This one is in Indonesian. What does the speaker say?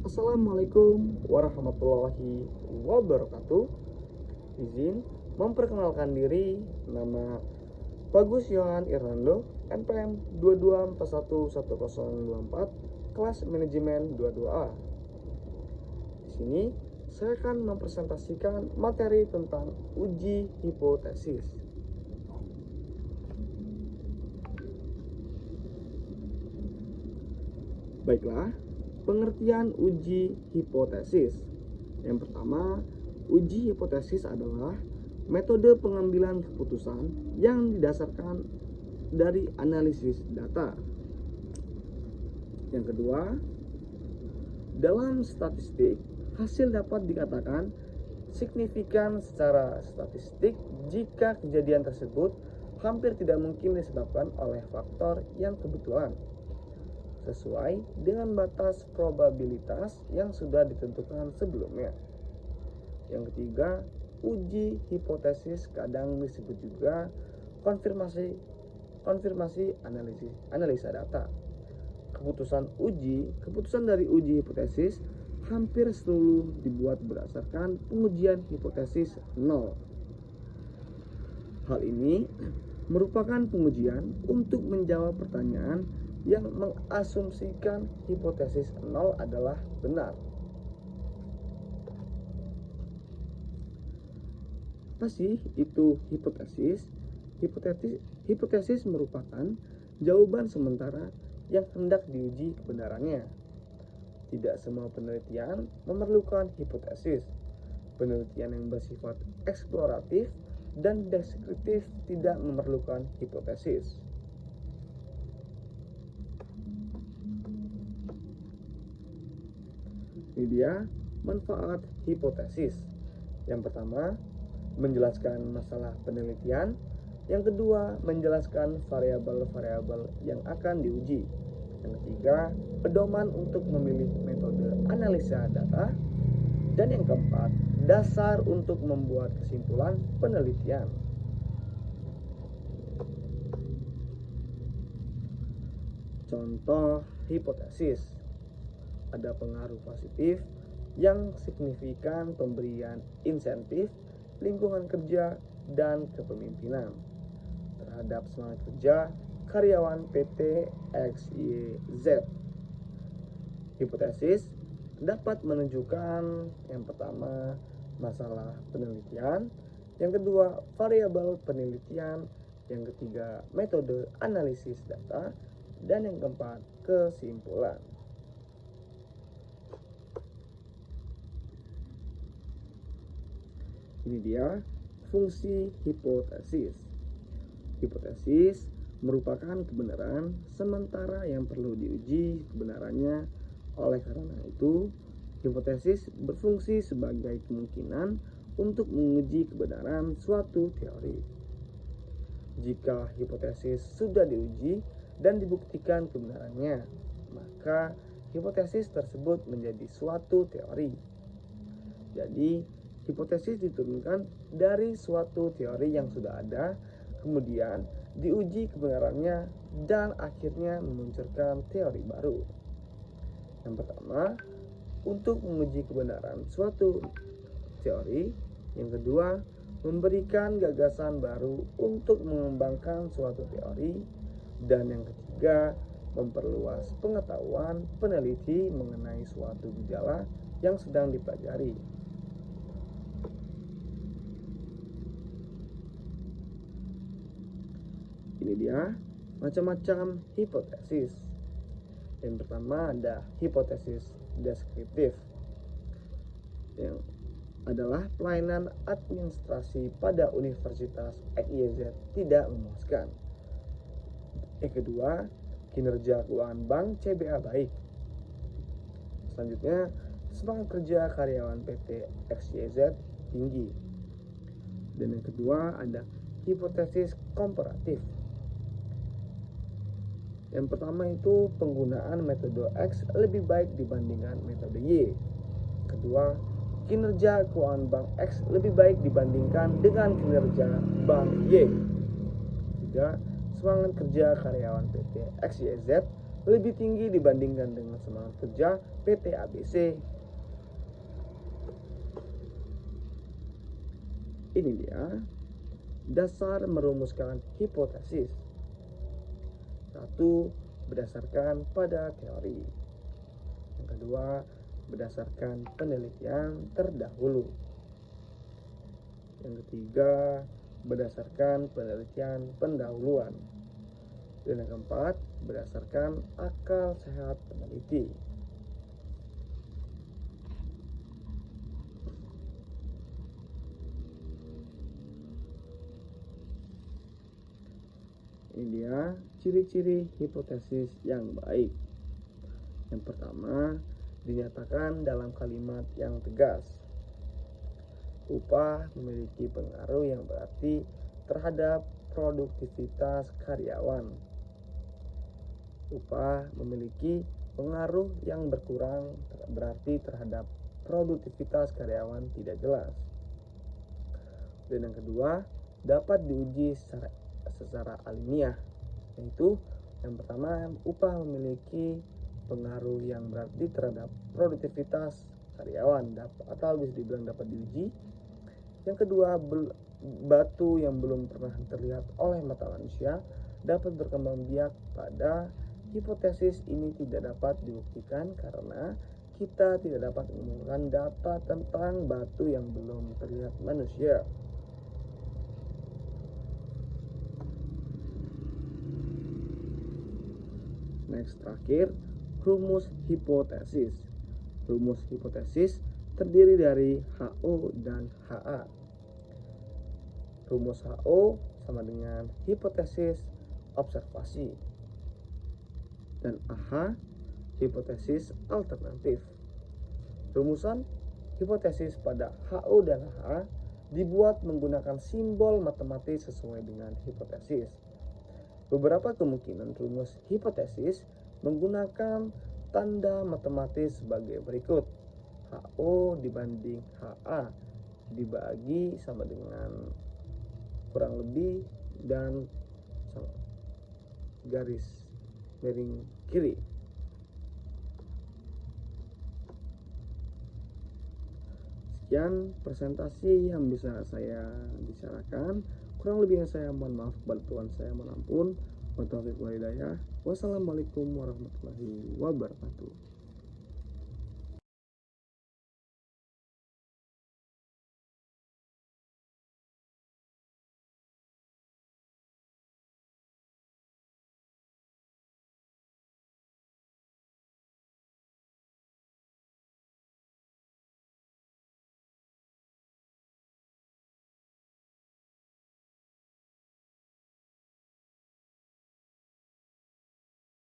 Assalamualaikum warahmatullahi wabarakatuh. Izin memperkenalkan diri, nama Bagus Yohan Irlando, NPM 22411024, kelas manajemen 22A. Di sini saya akan mempresentasikan materi tentang uji hipotesis. Baiklah, pengertian uji hipotesis. Yang pertama, uji hipotesis adalah metode pengambilan keputusan yang didasarkan dari analisis data. Yang kedua, dalam statistik, hasil dapat dikatakan signifikan secara statistik jika kejadian tersebut hampir tidak mungkin disebabkan oleh faktor yang kebetulan, sesuai dengan batas probabilitas yang sudah ditentukan sebelumnya. Yang ketiga, uji hipotesis kadang disebut juga konfirmasi analisa data. Keputusan dari uji hipotesis hampir selalu dibuat berdasarkan pengujian hipotesis nol. Hal ini merupakan pengujian untuk menjawab pertanyaan yang mengasumsikan hipotesis nol adalah benar. Apa sih itu hipotesis? Hipotesis merupakan jawaban sementara yang hendak diuji kebenarannya. Tidak semua penelitian memerlukan hipotesis. Penelitian yang bersifat eksploratif dan deskriptif tidak memerlukan hipotesis. Ini dia manfaat hipotesis. Yang pertama, menjelaskan masalah penelitian. Yang kedua, menjelaskan variabel-variabel yang akan diuji. Yang ketiga, pedoman untuk memilih metode analisa data. Dan yang keempat, dasar untuk membuat kesimpulan penelitian. Contoh hipotesis. Ada pengaruh positif yang signifikan pemberian insentif, lingkungan kerja, dan kepemimpinan terhadap semangat kerja karyawan PT XYZ. Hipotesis dapat menunjukkan yang pertama masalah penelitian, yang kedua variabel penelitian, yang ketiga metode analisis data, dan yang keempat kesimpulan. Ini dia fungsi hipotesis. Hipotesis merupakan kebenaran sementara yang perlu diuji kebenarannya. Oleh karena itu, hipotesis berfungsi sebagai kemungkinan untuk menguji kebenaran suatu teori. Jika hipotesis sudah diuji dan dibuktikan kebenarannya, maka hipotesis tersebut menjadi suatu teori. Jadi, hipotesis diturunkan dari suatu teori yang sudah ada, kemudian diuji kebenarannya, dan akhirnya memunculkan teori baru. Yang pertama, untuk menguji kebenaran suatu teori. Yang kedua, memberikan gagasan baru untuk mengembangkan suatu teori. Dan yang ketiga, memperluas pengetahuan peneliti mengenai suatu gejala yang sedang dipelajari. Ini dia macam-macam hipotesis. Yang pertama ada hipotesis deskriptif, yang adalah pelayanan administrasi pada Universitas XYZ tidak memuaskan. Yang kedua, kinerja keuangan bank CBA baik. Selanjutnya, semangat kerja karyawan PT XYZ tinggi. Dan yang kedua ada hipotesis komparatif. Yang pertama itu penggunaan metode X lebih baik dibandingkan metode Y. Kedua, kinerja keuangan bank X lebih baik dibandingkan dengan kinerja bank Y. Ketiga, semangat kerja karyawan PT XYZ lebih tinggi dibandingkan dengan semangat kerja PT ABC. Ini dia dasar merumuskan hipotesis. 1. Berdasarkan pada teori. Yang kedua, berdasarkan penelitian terdahulu. Yang ketiga, berdasarkan penelitian pendahuluan. Dan yang keempat, berdasarkan akal sehat peneliti. Ini dia ciri-ciri hipotesis yang baik. Yang pertama, dinyatakan dalam kalimat yang tegas. Upah memiliki pengaruh yang berarti terhadap produktivitas karyawan. Upah memiliki pengaruh yang berkurang berarti terhadap produktivitas karyawan tidak jelas. Dan yang kedua, dapat diuji secara alamiah, yaitu yang pertama, upah memiliki pengaruh yang berarti terhadap produktivitas karyawan atau bisa dibilang dapat diuji. Yang kedua, batu yang belum pernah terlihat oleh mata manusia dapat berkembang biak. Pada hipotesis ini tidak dapat dibuktikan karena kita tidak dapat mengumpulkan data tentang batu yang belum terlihat manusia. Next, terakhir, rumus hipotesis. Rumus hipotesis terdiri dari HO dan HA. Rumus HO sama dengan hipotesis observasi. Dan AH, hipotesis alternatif. Rumusan hipotesis pada HO dan HA dibuat menggunakan simbol matematis sesuai dengan hipotesis. Beberapa kemungkinan rumus hipotesis menggunakan tanda matematis sebagai berikut. HO dibanding HA dibagi sama dengan kurang lebih dan garis miring kiri. Sekian presentasi yang bisa saya bicarakan. Kurang lebihnya saya mohon maaf, kepada Tuhan saya mohon ampun. Wassalamualaikum warahmatullahi wabarakatuh.